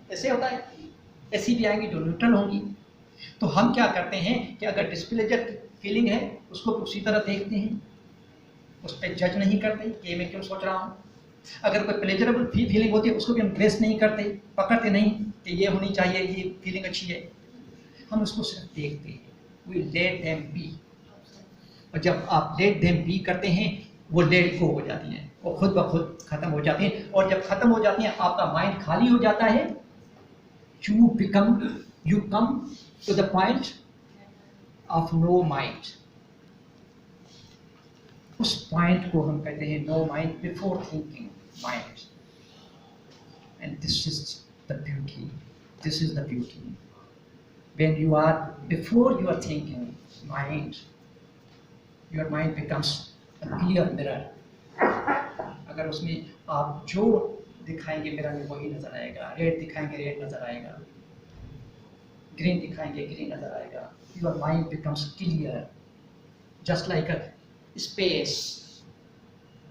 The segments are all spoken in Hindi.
ऐसे होता है, ऐसी भी आएंगी जो न्यूट्रल होंगी। तो हम क्या करते हैं कि अगर डिस्प्लेजर फीलिंग है उसको उसी तरह देखते हैं, उस पर जज नहीं करते कि मैं क्यों सोच रहा हूँ। अगर कोई प्लेजरेबल फीलिंग होती है उसको भी हम ग्रेस नहीं करते, पकड़ते नहीं कि ये होनी चाहिए, ये फीलिंग अच्छी है, हम उसको सिर्फ देखते हैं। We let them be. और जब आप लेट देम बी करते हैं वो लेट गो हो जाती हैं, वो खुद ब खुद खत्म हो जाती हैं। और जब खत्म हो जाती हैं आपका माइंड खाली हो जाता है, you come to the point of no mind। उस पॉइंट को हम कहते हैं no mind before thinking mind. And this is the beauty, this is the beauty. When you are before you are thinking mind, your mind becomes a clear mirror. अगर उसमें आप जो दिखाएंगे मिरर में वही नजर आएगा, रेड दिखाएंगे रेड नजर आएगा, ग्रीन दिखाएंगे ग्रीन नजर आएगा। Your mind becomes clear, just like a space.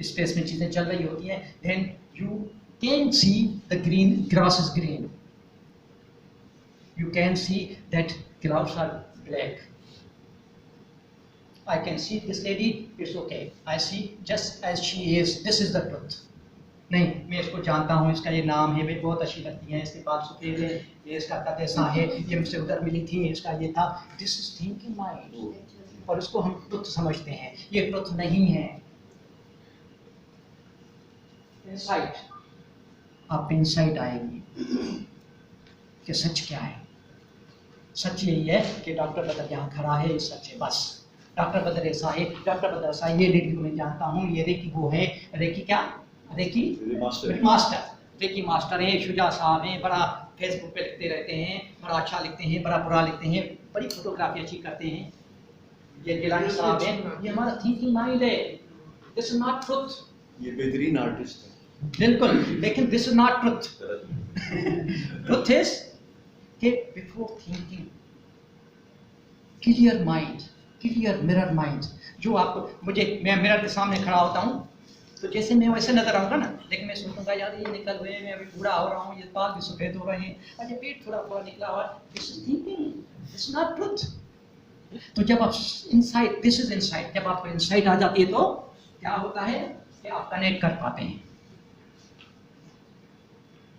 Space में चीजें चल रही होती हैं, then you can see the green grass is green, you can see that clouds are black. I can see this lady, it's okay. I see just as she is. This is the truth. नहीं, मैं इसको जानता हूँ, इसका ये नाम है, मैं बहुत अच्छी लगती है, इसके बाल सफेद है, ये इसका कद ऐसा है, ये मुझसे उधर मिली थी, इसका ये था। This is thinking mind. और इसको हम ट्रुथ समझते हैं, ये ट्रुथ नहीं है। इनसाइट, आप इनसाइट आएगी कि सच क्या है। सच यही है कि डॉक्टर बदर यहाँ खड़ा है, सच है बस। डॉक्टर बदर ऐसा है, डॉक्टर बदर ऐसा है, ये लेडी को मैं जानता हूँ, ये रेकी वो है, रेकी क्या, रेकी मास्टर, रेकी मास्टर है, शुजा साहब हैं, बड़ा फेसबुक पे लिखते रहते हैं, बड़ा अच्छा लिखते हैं, बड़ा बुरा लिखते हैं, बड़ी फोटोग्राफी अच्छी करते हैं। ये गिलानी साहब हैं, ये हमारा थिंकिंग माइंड है। This is not truth. ये बेहतरीन आर्टिस्ट है बिल्कुल, लेकिन this is not truth. Truth is कि before thinking clear mind, clear mirror mind. जो आप मुझे, मैं मिरर के सामने खड़ा होता हूँ तो जैसे मैं वैसे नजर आऊँगा ना, लेकिन मैं सोचूंगा यार ये निकल हुए, मैं अभी बूढ़ा हो रहा हूँ, ये बाल भी सफेद हो रहे हैं, अरे पेट थोड़ा थोड़ा निकला हुआ। This is thinking, this is not truth. तो जब आप इनसाइट, दिस इज इनसाइट, जब आपको इनसाइट आ जाती है तो क्या होता है कि आप कनेक्ट कर पाते हैं।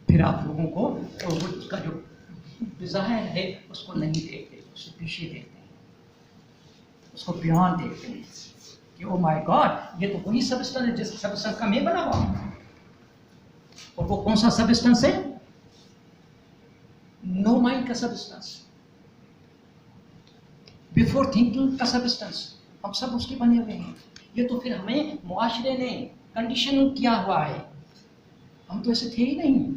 फिर आप लोगों को तो उसका जो डिजायर है उसको नहीं देखते, उसको पीछे देखते हैं, उसको बियॉन्ड देखते हैं कि ओ माय गॉड, ये तो वही सबस्टेंस है जिस सबस्टेंस का मैं बना हुआ हूं। और वो कौन सा सबस्टेंस है? नो माइंड का सबस्टेंस, बिफोर थिंकिंग का सबस्टेंस। हम सब उसके बने हुए हैं। ये तो फिर हमें मुआशरे ने कंडीशन किया हुआ है, हम तो ऐसे थे ही नहीं।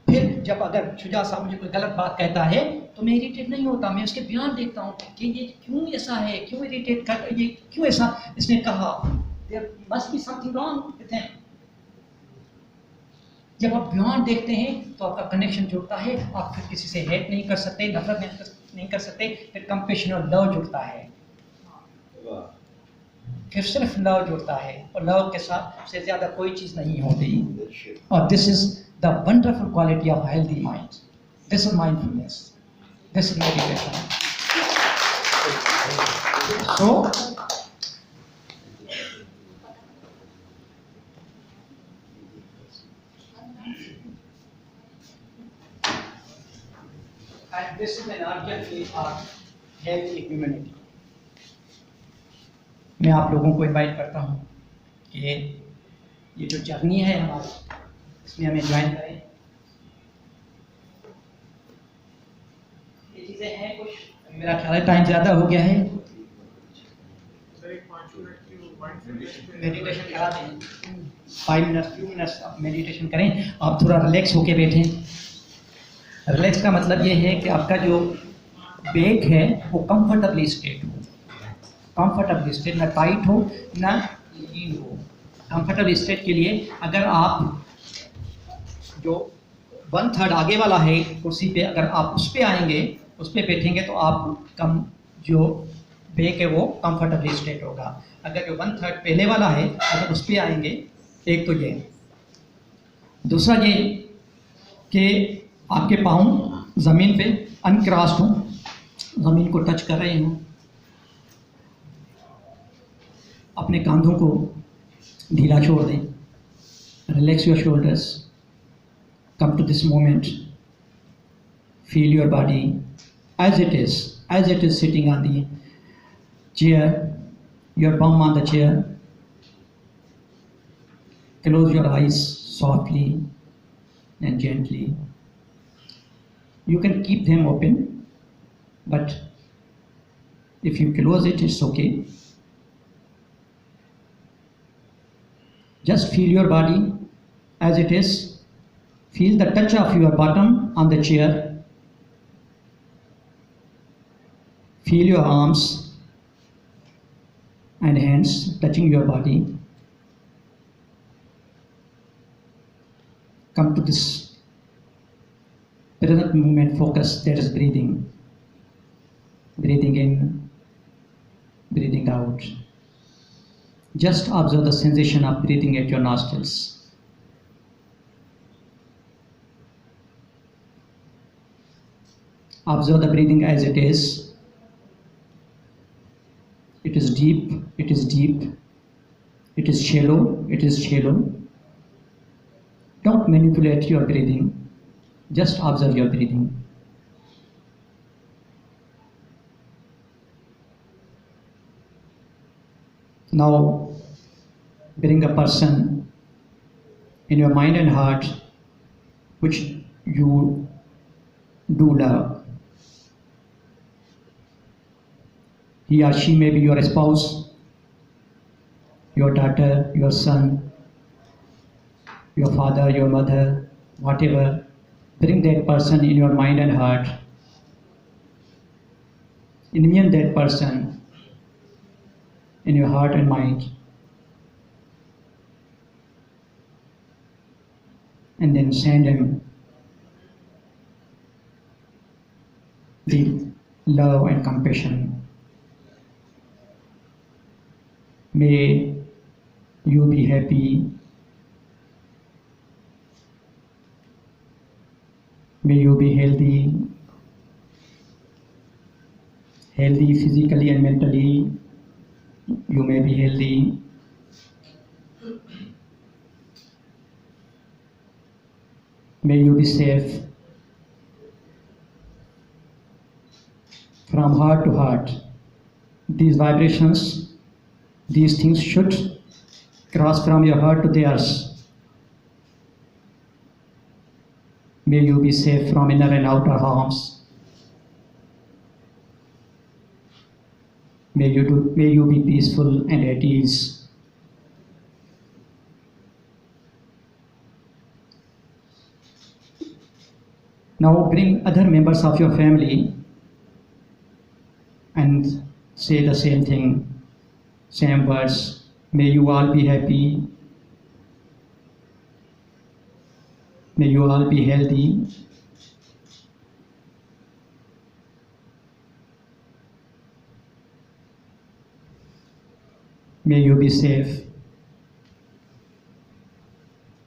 फिर जब अगर शुजा साहब मुझे कोई गलत बात कहता है तो मैं इरिटेट नहीं होता, मैं उसके बयान देखता हूँ कि ये क्यों ऐसा है, क्यों इरिटेट कर, ये क्यों ऐसा इसने कहा, there must be something wrong with him. जब आप बयान देखते हैं तो आपका कनेक्शन जुड़ता है, आप फिर किसी से हेट नहीं कर सकते, नफरत नहीं कर सकते, फिर कंपैशन और लव जुड़ता है, फिर सिर्फ लव जुड़ता है, और लव के साथ से ज्यादा कोई चीज नहीं होती। और this is the wonderful quality of healthy mind. This is mindfulness. This is meditation. So, and this is an urgent of healthy humanity. मैं आप लोगों को इनवाइट करता हूँ कि ये जो जर्नी है हमारी, इसमें हमें ज्वाइन करें। ये चीज़ें हैं कुछ, मेरा ख्याल है टाइम ज़्यादा हो गया है, मेडिटेशन करा दें 5 मिनट, 2 मिनट मेडिटेशन करें। आप थोड़ा रिलैक्स होके बैठें। रिलैक्स का मतलब ये है कि आपका जो बैक है वो कंफर्टेबली स्ट्रेट हो, कंफर्टेबली स्ट्रेट, ना टाइट हो ना लीन हो। कंफर्टेबल स्ट्रेट के लिए अगर आप जो 1/3 आगे वाला है कुर्सी पे, अगर आप उस पे आएंगे, उस पे बैठेंगे तो आप कम जो बैक है वो कंफर्टेबली स्ट्रेट होगा। अगर जो 1/3 पहले वाला है, अगर उस पे आएंगे, एक तो ये, दूसरा ये कि आपके पाँव ज़मीन पे अनक्रॉस्ड हों, ज़मीन को टच कर रहे हों। अपने कंधों को ढीला छोड़ दें। Relax your shoulders. Come to this moment. Feel your body as it is sitting on the chair, your palm on the chair. Close your eyes softly and gently. You can keep them open, but if you close it, it's okay. Just feel your body as it is. Feel the touch of your bottom on the chair. Feel your arms and hands touching your body. Come to this present moment focus, that is breathing. Breathing in, breathing out. Just observe the sensation of breathing at your nostrils. Observe the breathing as it is. It is deep, it is deep. It is shallow, it is shallow. Don't manipulate your breathing. Just observe your breathing. Now, bring a person in your mind and heart which you do love. He or she may be your spouse, your daughter, your son, your father, your mother, whatever. Bring that person in your mind and heart. Envision that person in your heart and mind. And then send him the love and compassion. May you be happy. May you be healthy physically and mentally. You may be healthy. May you be safe. From heart to heart, these vibrations, these things should cross from your heart to theirs. May you be safe from inner and outer harms. May you be peaceful and at ease. Now bring other members of your family and say the same thing, same words. May you all be happy. May you all be healthy. May you be safe.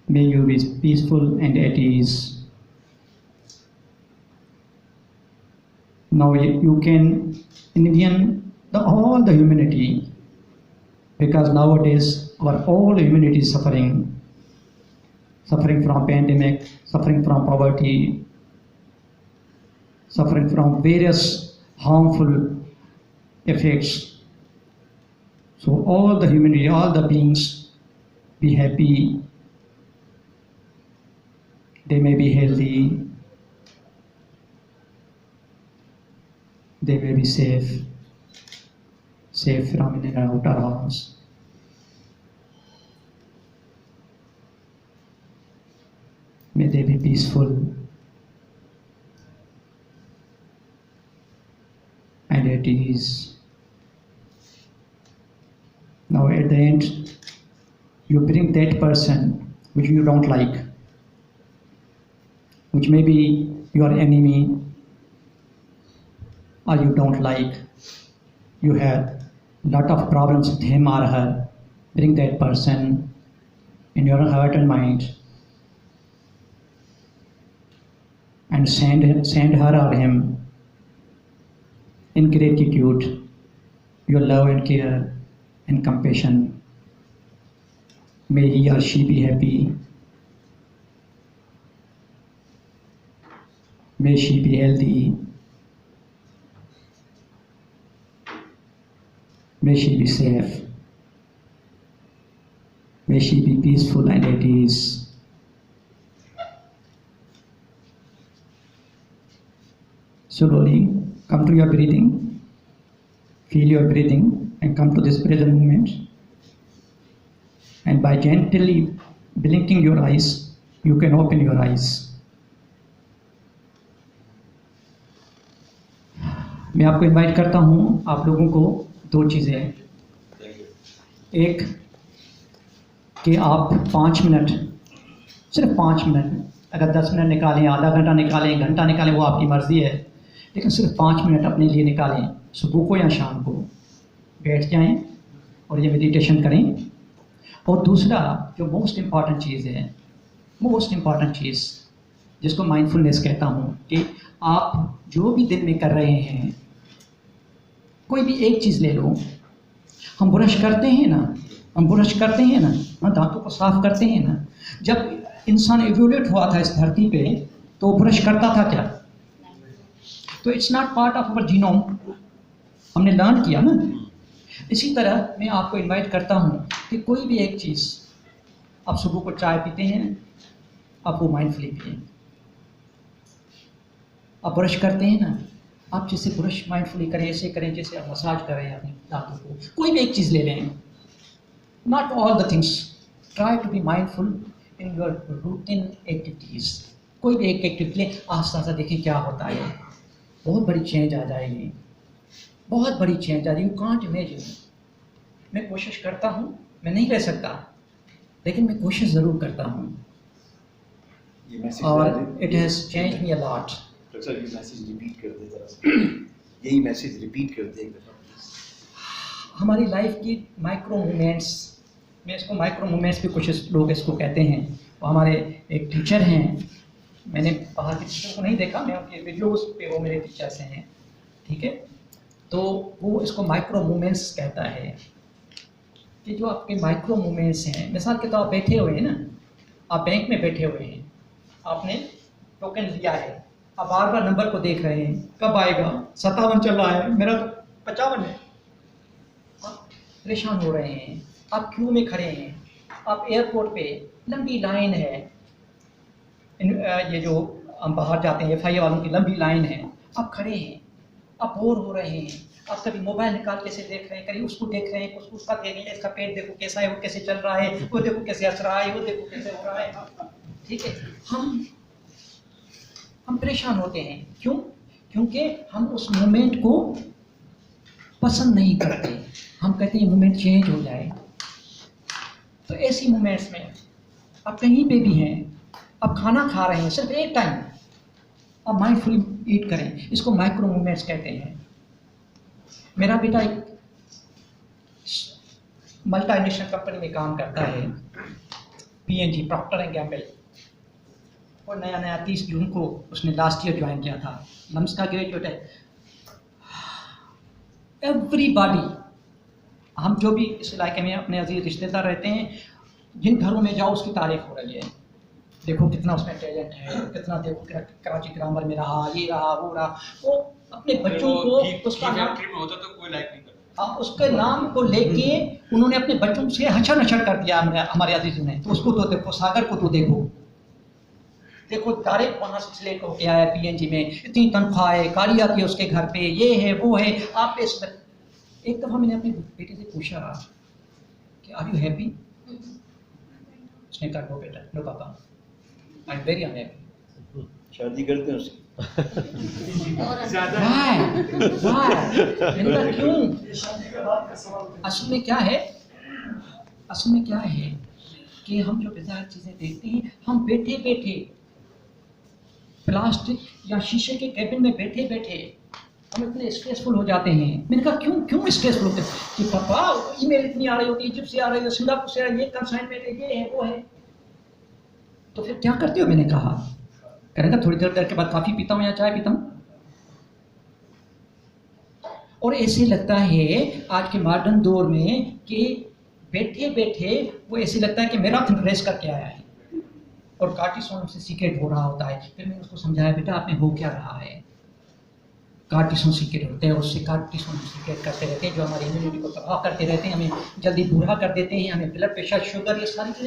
May you be peaceful and at ease. Now you can envision all the humanity, because nowadays our whole humanity is suffering from pandemic, suffering from poverty, suffering from various harmful effects. So all the humanity, all the beings, be happy. They may be healthy. They may be safe from inner and outer harms. May they be peaceful and at ease. Now at the end, you bring that person which you don't like, which may be your enemy, or you don't like, you have lot of problems with him or her. Bring that person in your heart and mind. and send her or him in gratitude your love and care and compassion. May he or she be happy. May she be healthy. May she be safe. May she be peaceful and at ease. Slowly come to your breathing. Feel your breathing and come to this present moment. And by gently blinking your eyes, you can open your eyes. मैं आपको इनवाइट करता हूँ आप लोगों को दो चीज़ें, एक कि आप 5 मिनट, सिर्फ 5 मिनट, अगर 10 मिनट निकालें, आधा घंटा निकालें, घंटा निकालें, वो आपकी मर्ज़ी है, लेकिन सिर्फ 5 मिनट अपने लिए निकालें, सुबह को या शाम को बैठ जाएं और ये मेडिटेशन करें। और दूसरा जो मोस्ट इम्पॉर्टेंट चीज़ है, मोस्ट इम्पॉर्टेंट चीज़ जिसको माइंडफुलनेस कहता हूँ, कि आप जो भी दिन में कर रहे हैं, कोई भी एक चीज़ ले लो। हम ब्रश करते हैं ना, दांतों को साफ करते हैं ना। जब इंसान एवोल्यूट हुआ था इस धरती पे तो ब्रश करता था क्या? तो it's not part of our genome, हमने लर्न किया ना। इसी तरह मैं आपको इनवाइट करता हूँ कि कोई भी एक चीज़, आप सुबह को चाय पीते हैं, आप वो माइंडफुली पिए। आप ब्रश करते हैं ना, आप जैसे ब्रश माइंडफुली करें, ऐसे करें जैसे आप मसाज कर रहे हैं अपने दांतों को। कोई भी एक चीज़ ले लें, not all the things, try to be mindful in your routine activities. कोई भी एक एक्टिविटी लें, आस्ता आस्ता देखें क्या होता है, बहुत बड़ी चेंज आ जाएगी, बहुत बड़ी चेंज आ जाएगी। You can't imagine. मैं कोशिश करता हूँ, मैं नहीं रह सकता, लेकिन मैं कोशिश ज़रूर करता हूँ, और it has change me a lot. Sir ये मैसेज रिपीट कर दे जरा, यही मैसेज रिपीट कर दे एक दफ़ा। हमारी लाइफ की माइक्रो मूवमेंट्स, मैं इसको माइक्रो मूवमेंट्स भी कुछ लोग इसको कहते हैं। वो हमारे एक टीचर हैं, मैंने बाहर के टीचर को नहीं देखा, मैं उनके वीडियोस पे वो मेरे टीचर्स हैं, ठीक है। तो वो इसको माइक्रो मूवमेंट्स कहता है कि जो आपके माइक्रो मूवमेंट्स हैं, मिसाल के तो आप बैठे हुए हैं ना, आप बैंक में बैठे हुए हैं, आपने टोकन लिया है, आप बार बार नंबर को देख रहे हैं, कब आएगा, 57 चल रहा है, मेरा तो 55 है। आप परेशान हो रहे हैं, आप क्यू में खड़े हैं, आप एयरपोर्ट पे लंबी लाइन है, ये जो हम बाहर जाते हैं FIA वालों की लंबी लाइन है, आप खड़े हैं, आप बोर हो रहे हैं, आप कभी मोबाइल निकाल कैसे देख रहे हैं, कभी उसको देख रहे हैं, कुछ उसका देख रहे हैं, इसका पेट देखो कैसा है, वो कैसे चल रहा है, वो देखो कैसे हंस रहा है, वो देखो कैसे हो रहा है, ठीक है। हम परेशान होते हैं, क्यों? क्योंकि हम उस मोमेंट को पसंद नहीं करते, हम कहते हैं मोमेंट चेंज हो जाए। तो ऐसी मोमेंट्स में आप कहीं पे भी हैं, आप खाना खा रहे हैं, सिर्फ एक टाइम आप माइंडफुली ईट करें, इसको माइक्रो मूवमेंट्स कहते हैं। मेरा बेटा एक मल्टीनेशनल कंपनी में काम करता है, PNG, प्रॉक्टर एंड गैम्बल, और नया 30 जून को उसने लास्ट ईयर ज्वाइन किया था, लम्स का ग्रेजुएट है। एवरीबॉडी, हम जो भी इस इलाके में अपने अजीज रिश्तेदार रहते हैं, जिन घरों में जाओ उसकी तारीफ हो रही है, देखो कितना उसमें टैलेंट है, कितना देखो कराची ग्रामर में रहा, ये रहा, वो रहा। वो अपने बच्चों को उसका नाम फैक्ट्री में होता तो कोई लाइक नहीं करता। उसके नाम को लेके उन्होंने अपने बच्चों से हचर नचर कर दिया हमारे अजीजों ने। तो उसको तो देखो, सागर को तो देखो डायरेक्ट वहाँ से सिलेक्ट होके आया PNG में, इतनी तनख्वाह है, गाड़ी आती है उसके घर पे, ये है वो है। आप इस एक दफ़ा मैंने अपने बेटे से पूछा कि आर यू हैप्पी? उसने कहा नो बेटा, नो पापा, आई एम वेरी अनहैप्पी। शादी करते हैं उसकी? मैंने कहा क्यों? असल में क्या है कि हम जो बिज़ार चीज़ें देखते हैं, हम बैठे बैठे प्लास्टिक या शीशे के कैबिन में बैठे बैठे हम इतने स्ट्रेसफुल हो जाते हैं। मैंने कहा क्यों स्ट्रेसफुल होते हैं? कि पापा ईमेल इतनी आ रही होती है, इजिप्ट से आ रही है, सिंगापुर से आ रही है, ये कंसाइनमेंट है, ये है वो है। तो फिर क्या करते हो? मैंने कहा कह रहे थे थोड़ी देर के बाद कॉफ़ी पीता हूँ या चाय पीता हूँ। और ऐसे लगता है आज के मॉडर्न दौर में कि बैठे बैठे वो ऐसे लगता है कि मैराथन रेस करके आया है और कार्टिसोन से सीक्रेट हो रहा होता है। फिर मैंने उसको समझाया, बेटा आप में हो क्या रहा है, कार्टिसोन सीक्रेट होते हैं, उससे कार्टिसोन सीक्रेट करते रहते हैं जो हमारी इम्यूनिटी को तबाह करते रहते हैं, हमें जल्दी बूढ़ा कर देते हैं, हमें ब्लड प्रेशर, शुगर, ये सारी चीज़ें